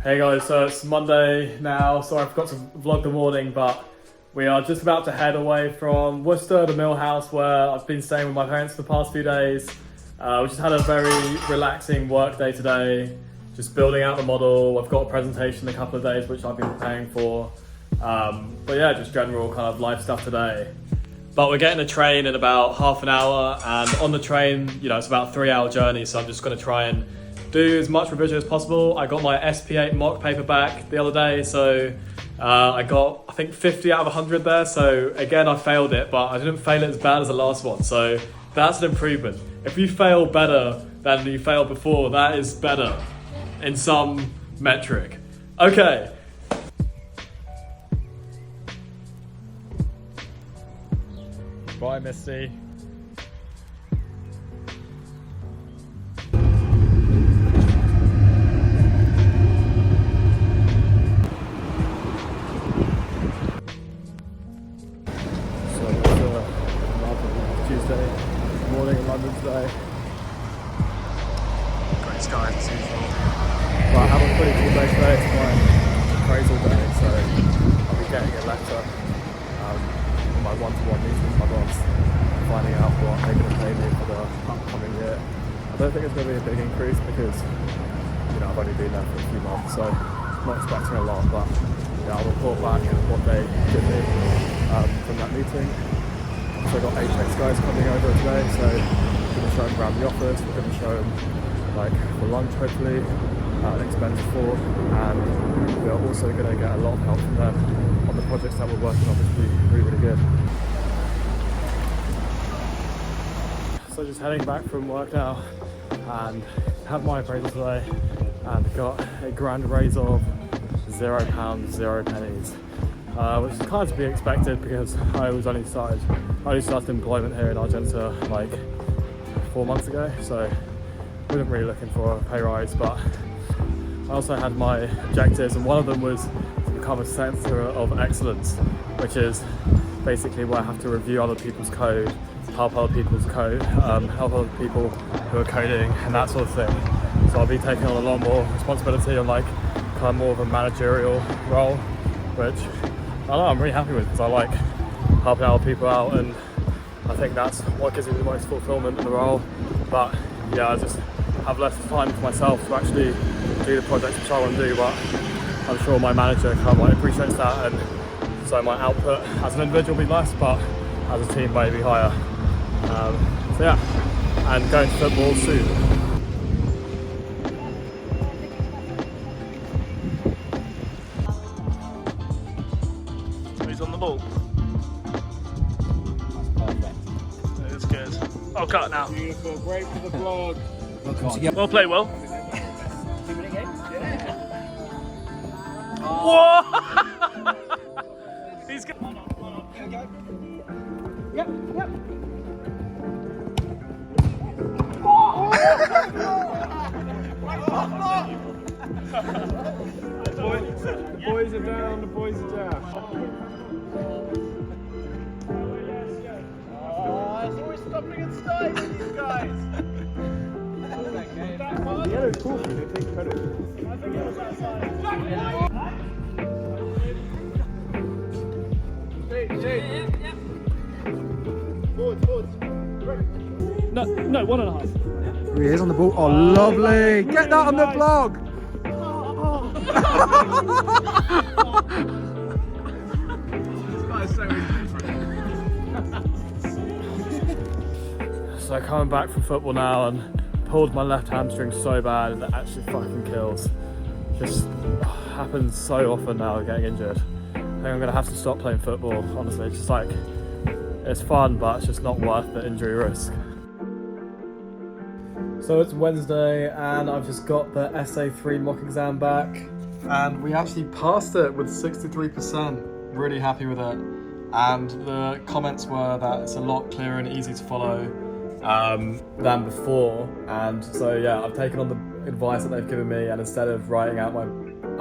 Hey guys, so it's Monday now. Sorry I forgot to vlog the morning, but we are just about to head away from Worcester to Millhouse, where I've been staying with my parents for the past few days. We just had a very relaxing work day today, just building out the model. I've got a presentation in a couple of days which I've been preparing for. But yeah, just general kind of life stuff today. But we're getting a train in about half an hour, and on the train, it's about a 3-hour journey, so I'm just going to try and do as much revision as possible. I got my SP8 mock paper back the other day, so I got, I think, 50 out of 100 there. So again, I failed it, but I didn't fail it as bad as the last one. So that's an improvement. If you fail better than you failed before, that is better in some metric. Okay. Bye, Misty. Tuesday morning in London today. Great skies as usual. But I have a pretty cool day today. It's my appraisal day, so I'll be getting a letter in my one-to-one meeting with my boss, finding out what they're going to pay me for the upcoming year. I don't think it's going to be a big increase because I've only been there for a few months, so I'm not expecting a lot, but I'll report back what they give me from that meeting. So I've got Apex guys coming over today, so we're going to show them around the office, we're going to show them for lunch hopefully, an expense for, and we're also going to get a lot of help from them on the projects that we're working on, which will be really, really good. So just heading back from work now, and have my appraisal today, and got a grand raise of £0, 0 pennies. Which is kind of to be expected because I only started employment here in Argentina 4 months ago, so I wasn't really looking for a pay rise, but I also had my objectives, and one of them was to become a centre of excellence, which is basically where I have to review other people's code, help other people's code, help other people who are coding and that sort of thing. So I'll be taking on a lot more responsibility on kind of more of a managerial role, which I'm really happy with because I like helping other people out, and I think that's what gives me the most fulfillment in the role. But yeah, I just have less time for myself to actually do the projects which I want to do, but I'm sure my manager kind of appreciates that, and so my output as an individual will be less, but as a team may be higher. So yeah, and going to football soon. On the ball. Perfect. It is good. I'll cut now. Beautiful. Great for the vlog. Well played, Will. 2-minute game? Yeah. Whoa! He's good. Yep. Boys are down, the boys are down. It's always stopping and starting with these guys. Yeah, it's cool. They take credit. I think it was outside. Forwards. No, 1.5. Here he is on the ball. Oh, lovely. Get that on the vlog. So coming back from football now, and pulled my left hamstring so bad and it actually fucking kills. Just happens so often now, getting injured. I think I'm gonna have to stop playing football, honestly. It's just it's fun, but it's just not worth the injury risk. So it's Wednesday and I've just got the SA3 mock exam back, and we actually passed it with 63%. Really happy with it. And the comments were that it's a lot clearer and easy to follow than before. And so yeah, I've taken on the advice that they've given me, and instead of writing out my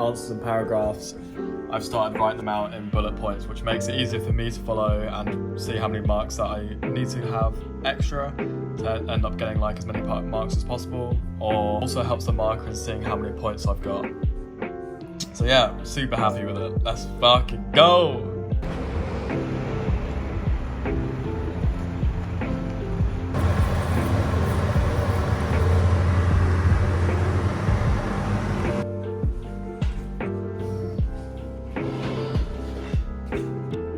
answers in paragraphs, I've started writing them out in bullet points, which makes it easier for me to follow and see how many marks that I need to have extra to end up getting as many marks as possible, or also helps the marker in seeing how many points I've got. So yeah, super happy with it. Let's fucking go!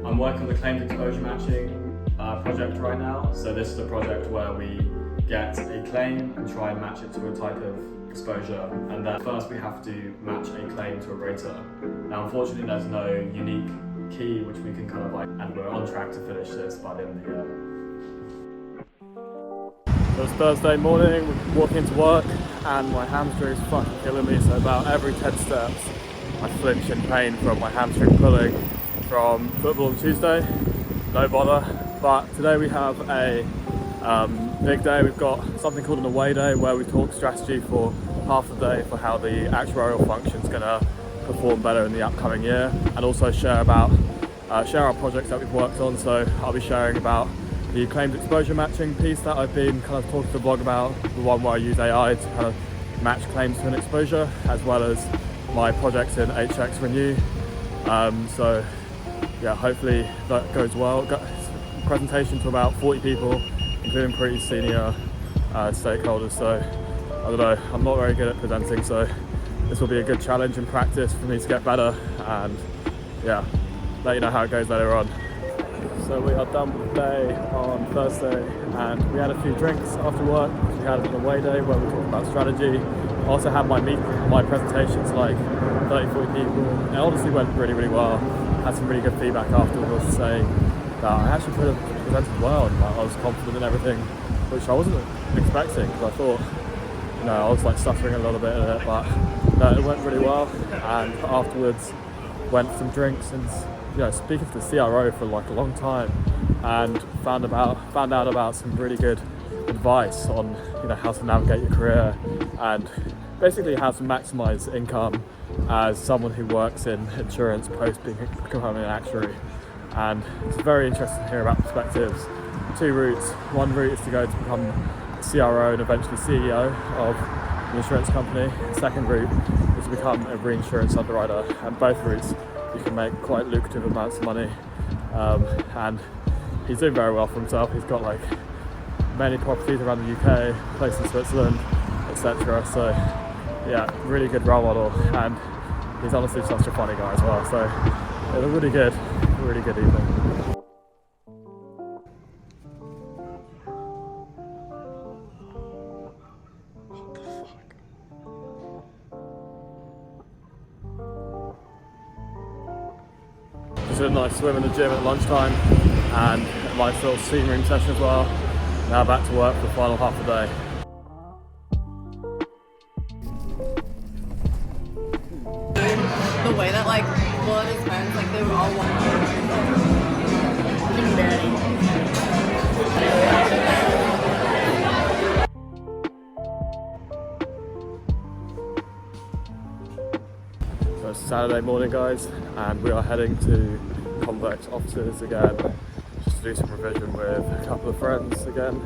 I'm working on the claims exposure matching project right now. So this is a project where we get a claim and try and match it to a type of exposure. And then first we have to match a claim to a rater. Now unfortunately there's no unique key which we can kind of like, and we're on track to finish this by the end of the year. So it's Thursday morning, we're walking into work and my hamstring is fucking killing me. So about every 10 steps I flinch in pain from my hamstring pulling from football on Tuesday. No bother. But today we have a big day. We've got something called an away day where we talk strategy for half the day for how the actuarial function is going to perform better in the upcoming year, and also share our projects that we've worked on. So I'll be sharing about the claims exposure matching piece that I've been kind of talking to the blog about, the one where I use AI to kind of match claims to an exposure, as well as my projects in HX Renew. So yeah, hopefully that goes well. Got a presentation to about 40 people, including pretty senior stakeholders. So I don't know, I'm not very good at presenting, so this will be a good challenge and practice for me to get better, and yeah, let you know how it goes later on. So we are done with the day on Thursday, and we had a few drinks after work. We had an away day where we talked about strategy. I also had my presentation to like 30-40 people. It honestly went really, really well. Had some really good feedback afterwards saying that I actually could have presented well, and I was confident in everything, which I wasn't expecting, because I thought, you know, I was like stuttering a little bit in it, but no, it went really well. And afterwards went for some drinks and, you know, speaking to the CRO for like a long time, and found out about some really good advice on, you know, how to navigate your career and basically how to maximize income as someone who works in insurance post becoming an actuary. And it's very interesting to hear about perspectives. Two routes. One route is to go to become CRO and eventually CEO of an insurance company. The second route is to become a reinsurance underwriter, and both routes you can make quite lucrative amounts of money. And he's doing very well for himself. He's got like many properties around the UK, place in Switzerland, etc. So yeah, really good role model, and he's honestly such a funny guy as well. So it was really good evening. Just had a nice swim in the gym at lunchtime, and a nice little steam room session as well. Now back to work for the final half of the day. The way that like one of his friends, like they were all walking So it's Saturday morning, guys, and we are heading to Convex offices again, just to do some revision with a couple of friends again.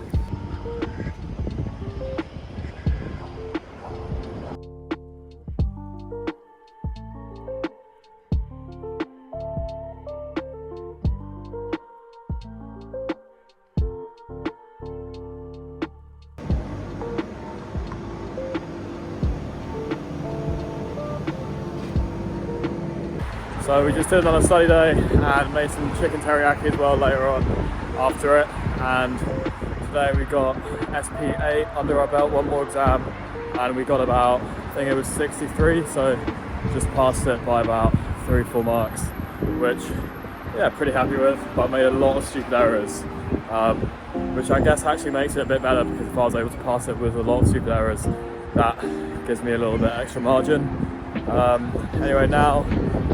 So we just did another study day and made some chicken teriyaki as well later on after it. And today we got SP8 under our belt, one more exam, and we got about, I think it was 63, so just passed it by about 3-4 marks, which, yeah, pretty happy with, but I made a lot of stupid errors, which I guess actually makes it a bit better, because if I was able to pass it with a lot of stupid errors, that gives me a little bit extra margin. Anyway, now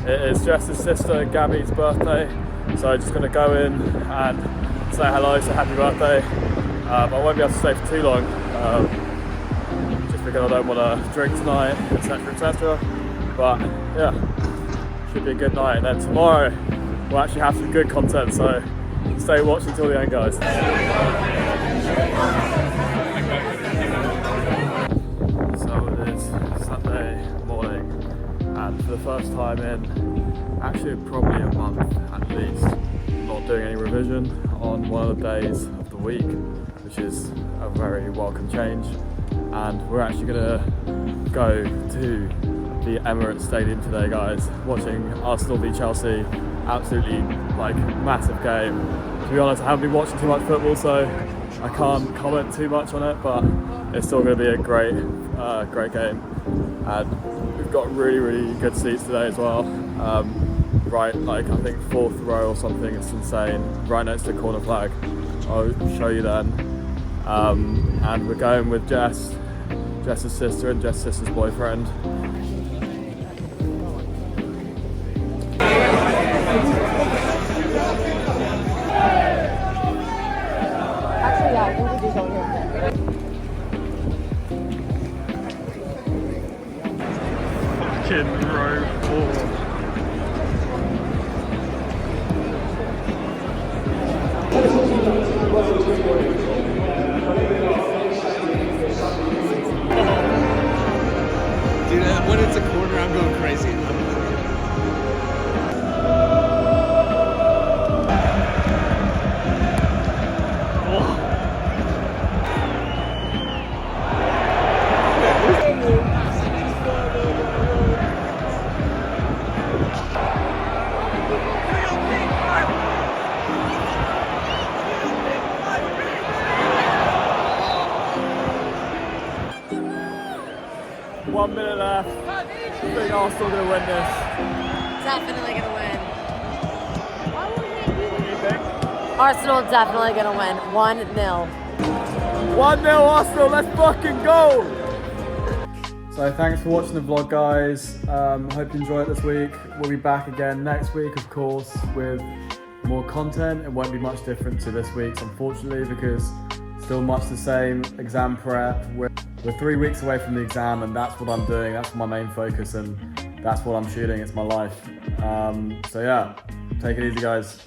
it is Jess's sister Gabby's birthday, so I'm just going to go in and say hello, say happy birthday. I won't be able to stay for too long, just because I don't want to drink tonight, etc, etc. But yeah, should be a good night. And then tomorrow we'll actually have some good content, so stay watching until the end, guys. So it is Sunday morning, and and for the first time in actually probably a month at least, not doing any revision on one of the days of the week, which is a very welcome change. And we're actually gonna go to the Emirates Stadium today, guys, watching Arsenal v Chelsea. Absolutely like massive game. To be honest, I haven't been watching too much football, so I can't comment too much on it, but it's still going to be a great game. And we've got really good seats today as well. Right, like I think 4th row or something. It's insane. Right next to the corner flag. I'll show you then. And we're going with Jess's sister and Jess's sister's boyfriend. Actually, yeah, I think we do go here. Fucking row 4. Dude, when it's a corner, I'm going crazy. One minute left. I think Arsenal going to win this. Definitely gonna win. What do you think? Arsenal definitely gonna win. 1-0. 1-0 Arsenal, let's fucking go! So thanks for watching the vlog, guys. Hope you enjoyed it this week. We'll be back again next week, of course, with more content. It won't be much different to this week's, unfortunately, because still much the same exam prep. We're 3 weeks away from the exam, and that's what I'm doing. That's my main focus, and that's what I'm shooting. It's my life. So yeah, take it easy, guys.